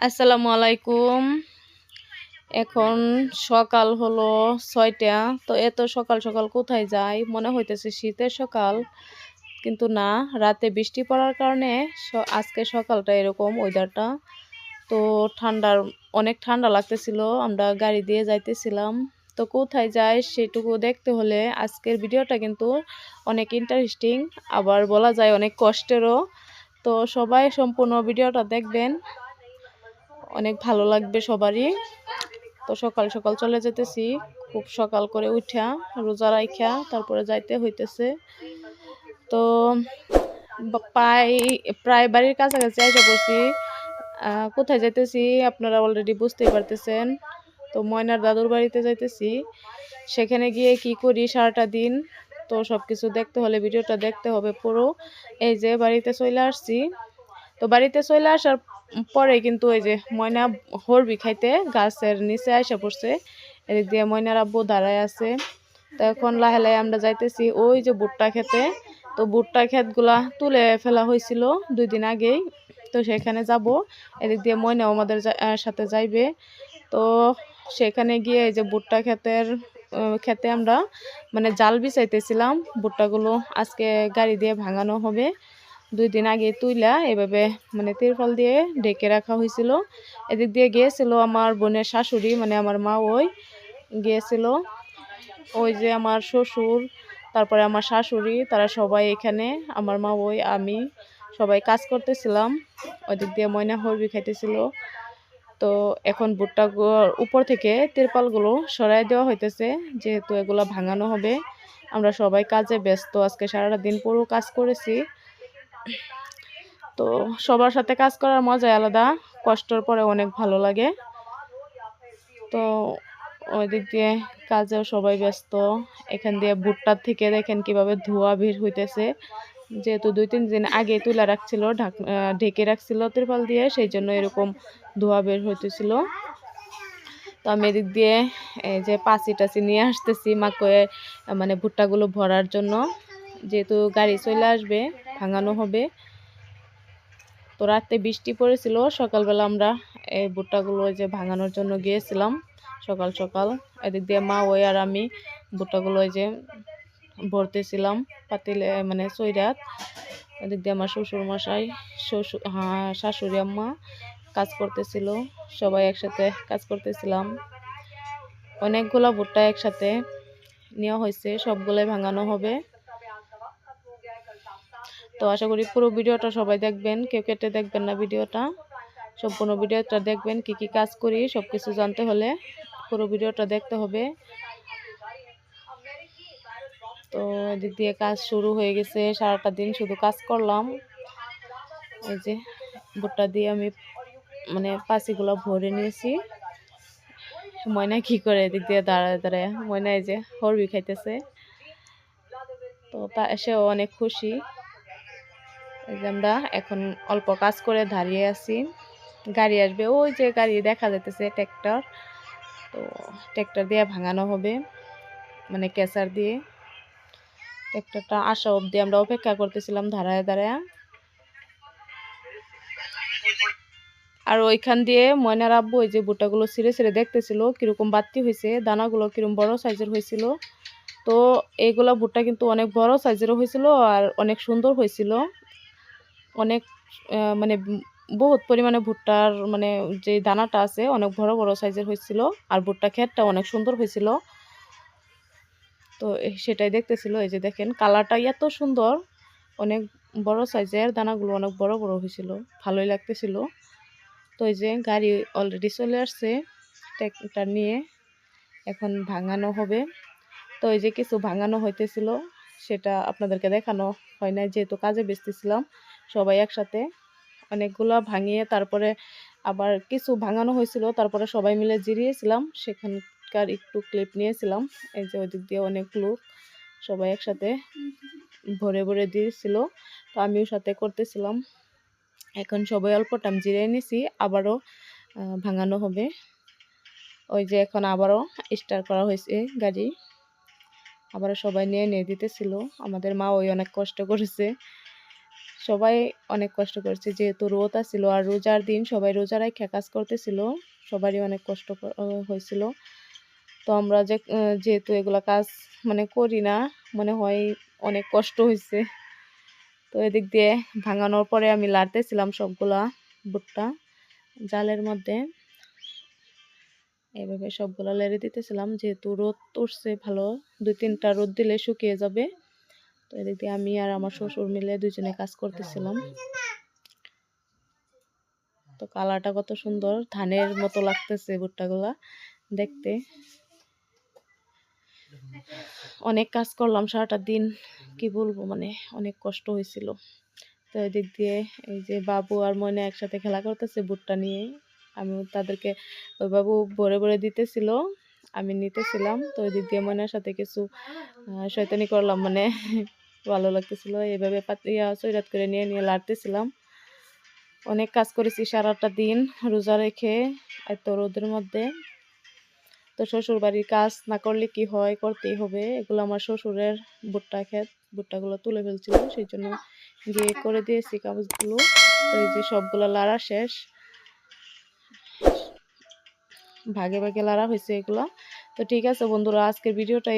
আসসালামু আলাইকুম। এখন সকাল হলো ৬টা। তো এত সকাল সকাল কোথায় যাই? মনে হইতেছে শীতের সকাল, কিন্তু না, রাতে বৃষ্টি পড়ার কারণে আজকে সকালটা এরকম ওয়েদারটা। তো অনেক ঠান্ডা লাগতেছিল। আমরা গাড়ি দিয়ে যাইতেছিলাম। তো কোথায় যাই সেটুকু দেখতে হলে আজকের ভিডিওটা কিন্তু অনেক ইন্টারেস্টিং, আবার বলা যায় অনেক কষ্টেরও। তো সবাই সম্পূর্ণ ভিডিওটা দেখবেন, অনেক ভালো লাগবে সবারই। তো সকাল সকাল চলে যেতেছি, খুব সকাল করে উঠা রোজা রাইখা তারপরে যাইতে হইতেছে। তো প্রায় প্রায় বাড়ির কাছাকাছি আইসা পড়ছি। কোথায় যাইতেছি আপনারা অলরেডি বুঝতেই পারতেছেন। তো ময়নার দাদুর বাড়িতে যাইতেছি। সেখানে গিয়ে কি করি সারাটা দিন, তো সবকিছু দেখতে হলে ভিডিওটা দেখতে হবে পুরো। এই যে বাড়িতে চলে আসছি। তো বাড়িতে চলে আসার পরে কিন্তু এই যে ময়না হরবি খাইতে গাছের নিচে আইসা পড়ছে। এদিক দিয়ে ময়নার আব্বু দাঁড়ায় আছে। তো এখন লাহে লাহে আমরা যাইতেছি ওই যে ভুট্টা খেতে। তো ভুট্টা ক্ষেতগুলা তুলে ফেলা হয়েছিল 2 দিন আগেই। তো সেখানে যাব, এদিক দিয়ে ময়নাও আমাদের সাথে যাইবে। তো সেখানে গিয়ে এই যে ভুট্টা খেতে আমরা মানে জাল বিছাইতেছিলাম। ভুট্টাগুলো আজকে গাড়ি দিয়ে ভাঙানো হবে। 2 দিন আগে তুইলা এভাবে মানে তিরপল দিয়ে ঢেকে রাখা হয়েছিল। এদিক দিয়ে গিয়েছিল আমার বোনের শাশুড়ি, মানে আমার মা ওই গিয়েছিল। ওই যে আমার শ্বশুর, তারপরে আমার শাশুড়ি, তারা সবাই এখানে, আমার মা ওই আমি সবাই কাজ করতেছিলাম। ওইদিক দিয়ে ময়না হরবি খাইতেছিল। তো এখন ভুট্টা উপর থেকে তিরপালগুলো সরাই দেওয়া হইতেছে, যেহেতু এগুলো ভাঙানো হবে। আমরা সবাই কাজে ব্যস্ত, আজকে সারাটা দিন পুরো কাজ করেছি। তো সবার সাথে কাজ করার মজাই আলাদা, কষ্টের পরে অনেক ভালো লাগে। তো ওই দিক দিয়ে কাজেও সবাই ব্যস্ত। এখান দিয়ে ভুট্টার থেকে দেখেন কিভাবে ধোঁয়া বের হইতেছে, যেহেতু 2-3 দিন আগে তুলে রাখছিল, ঢেকে রাখছিল তিরপাল দিয়ে, সেই জন্য এরকম ধোঁয়া বের হইতেছিল। তো আমি এদিক দিয়ে এই যে পাঁচি টাচি নিয়ে আসতেছি মাকে, মানে ভুট্টাগুলো ভরার জন্য, যেহেতু গাড়ি চলে আসবে, ভাঙানো হবে। তো রাতে বৃষ্টি পড়েছিল, সকালবেলা আমরা এই ভুট্টাগুলো যে ভাঙানোর জন্য গিয়েছিলাম সকাল সকাল। এদিক দিয়ে মা ওই আর আমি ভুট্টাগুলো যে ভরতেছিলাম পাতিলে, মানে চৈরাত। এদিক দিয়ে আমার শ্বশুর মশাই, শাশুড়ি আম্মা কাজ করতেছিল, সবাই একসাথে কাজ করতেছিলাম। অনেকগুলো ভুট্টা একসাথে নেওয়া হয়েছে, সবগুলোই ভাঙানো হবে। তো আশা করি পুরো ভিডিওটা সবাই দেখবেন, কেউ কেটে দেখবেন না ভিডিওটা, সম্পূর্ণ ভিডিওটা দেখবেন। কি কি কাজ করি সবকিছু জানতে হলে পুরো ভিডিওটা দেখতে হবে। তো এদিক দিয়ে কাজ শুরু হয়ে গেছে, সারাটা দিন শুধু কাজ করলাম। এই যে ভুট্টা দিয়ে আমি মানে পাচিগুলো ভরে নিয়েছি। ময়না কি করে এদিক দিয়ে দাঁড়ায় দাঁড়ায়, ময়না এই যে হরবি খাইতেছে। তো সেও অনেক খুশি। এই যে আমরা এখন অল্প কাজ করে দাঁড়িয়ে আছি, গাড়ি আসবে। ওই যে গাড়ি দেখা যাইতেছে ট্র্যাক্টর। তো ট্র্যাক্টর দিয়ে ভাঙানো হবে, মানে কেসার দিয়ে। ট্র্যাক্টরটা আসা অবধি আমরা অপেক্ষা করতেছিলাম দাঁড়ায় দাঁড়ায়। আর ওইখান দিয়ে ময়নার আব্বু ওই যে ভুট্টাগুলো ছিঁড়ে ছিঁড়ে দেখতেছিল কিরকম বাড়তি হয়েছে, দানাগুলো কিরকম বড় সাইজের হয়েছিল। তো এইগুলা ভুট্টা কিন্তু অনেক বড় সাইজেরও হয়েছিল আর অনেক সুন্দর হয়েছিল। অনেক মানে বহুত পরিমাণে ভুট্টার মানে যে দানাটা আছে অনেক বড় বড় সাইজের হয়েছিল, আর ভুট্টা ক্ষেতটা অনেক সুন্দর হয়েছিল। তো সেটাই দেখতেছিল। এই যে দেখেন কালারটা এত সুন্দর, অনেক বড় সাইজের, দানাগুলো অনেক বড় বড় হয়েছিল, ভালোই লাগতেছিল। তো এই যে গাড়ি অলরেডি চলে আসছে ট্র্যাক্টর নিয়ে, এখন ভাঙানো হবে। তো এই যে কিছু ভাঙানো হইতেছিল, সেটা আপনাদেরকে দেখানো হয় না, যেহেতু কাজে ব্যস্ত ছিলাম। সবাই একসাথে অনেকগুলো ভাঙিয়ে তারপরে আবার কিছু ভাঙানো হয়েছিল, তারপরে সবাই মিলে জিরিয়েছিলাম, সেখানকার একটু ক্লিপ নিয়েছিলাম। এই যে ওই দিক দিয়ে অনেক লোক সবাই একসাথে ভরে ভরে দিয়েছিল, তো আমিও সাথে করতেছিলাম। এখন সবাই অল্প টাইম জিরিয়ে নিছি, আবারও ভাঙানো হবে। ওই যে এখন আবারও স্টার্ট করা হয়েছে গাড়ি, আবারও সবাই নিয়ে নিয়ে দিতেছিল। আমাদের মা ওই অনেক কষ্ট করেছে, সবাই অনেক কষ্ট করছে, যেহেতু রোদ আছিল আর রোজার দিন সবাই রোজা রাইখা কাজ করতেছিল, সবারই অনেক কষ্ট হয়েছিল। তো আমরা যেহেতু এগুলা কাজ মানে করি না, মনে হয় অনেক কষ্ট হয়েছে। তো এদিক দিয়ে ভাঙানোর পরে আমি লাড়তেছিলাম সবগুলা ভুট্টা জালের মধ্যে, এভাবে সবগুলা লেড়ে দিতেছিলাম, যেহেতু রোদ উঠছে ভালো, 2-3টা রোদ দিলে শুকিয়ে যাবে। তো এদিক দিয়ে আমি আর আমার শ্বশুর মিলে দুজনে কাজ করতেছিলাম। তো কালারটা কত সুন্দর, ধানের মতো লাগতেছে ভুট্টাগুলা দেখতে। অনেক কাজ করলাম সারাটা দিন, কি বলবো, মানে অনেক কষ্ট হয়েছিল। তো এদিক দিয়ে এই যে বাবু আর ময়না একসাথে খেলা করতেছে ভুট্টা নিয়ে, আমি তাদেরকে, ওই বাবু ভরে ভরে দিতেছিল, আমি নিতেছিলাম। তো ওই দিক দিয়ে ময়নার সাথে কিছু শয়তানি করলাম, মানে ভালো লাগতেছিল, এইভাবে চৈরাত করে নিয়ে নিয়ে লাড়তেছিলাম। অনেক কাজ করেছি সারাটা দিন রোজা রেখে এত রোদের মধ্যে। তো শ্বশুর বাড়ির কাজ না করলে কি হয়, করতেই হবে। এগুলো আমার শ্বশুরের ভুট্টা ক্ষেত, ভুট্টাগুলো তুলে ফেলছিল, সেই জন্য গিয়ে করে দিয়েছি কাগজগুলো। তো এই যে সবগুলো লাড়া শেষ, ভাগে ভাগে লাড়া হয়েছে এগুলা। তো ঠিক আছে বন্ধুরা, আজকের ভিডিওটা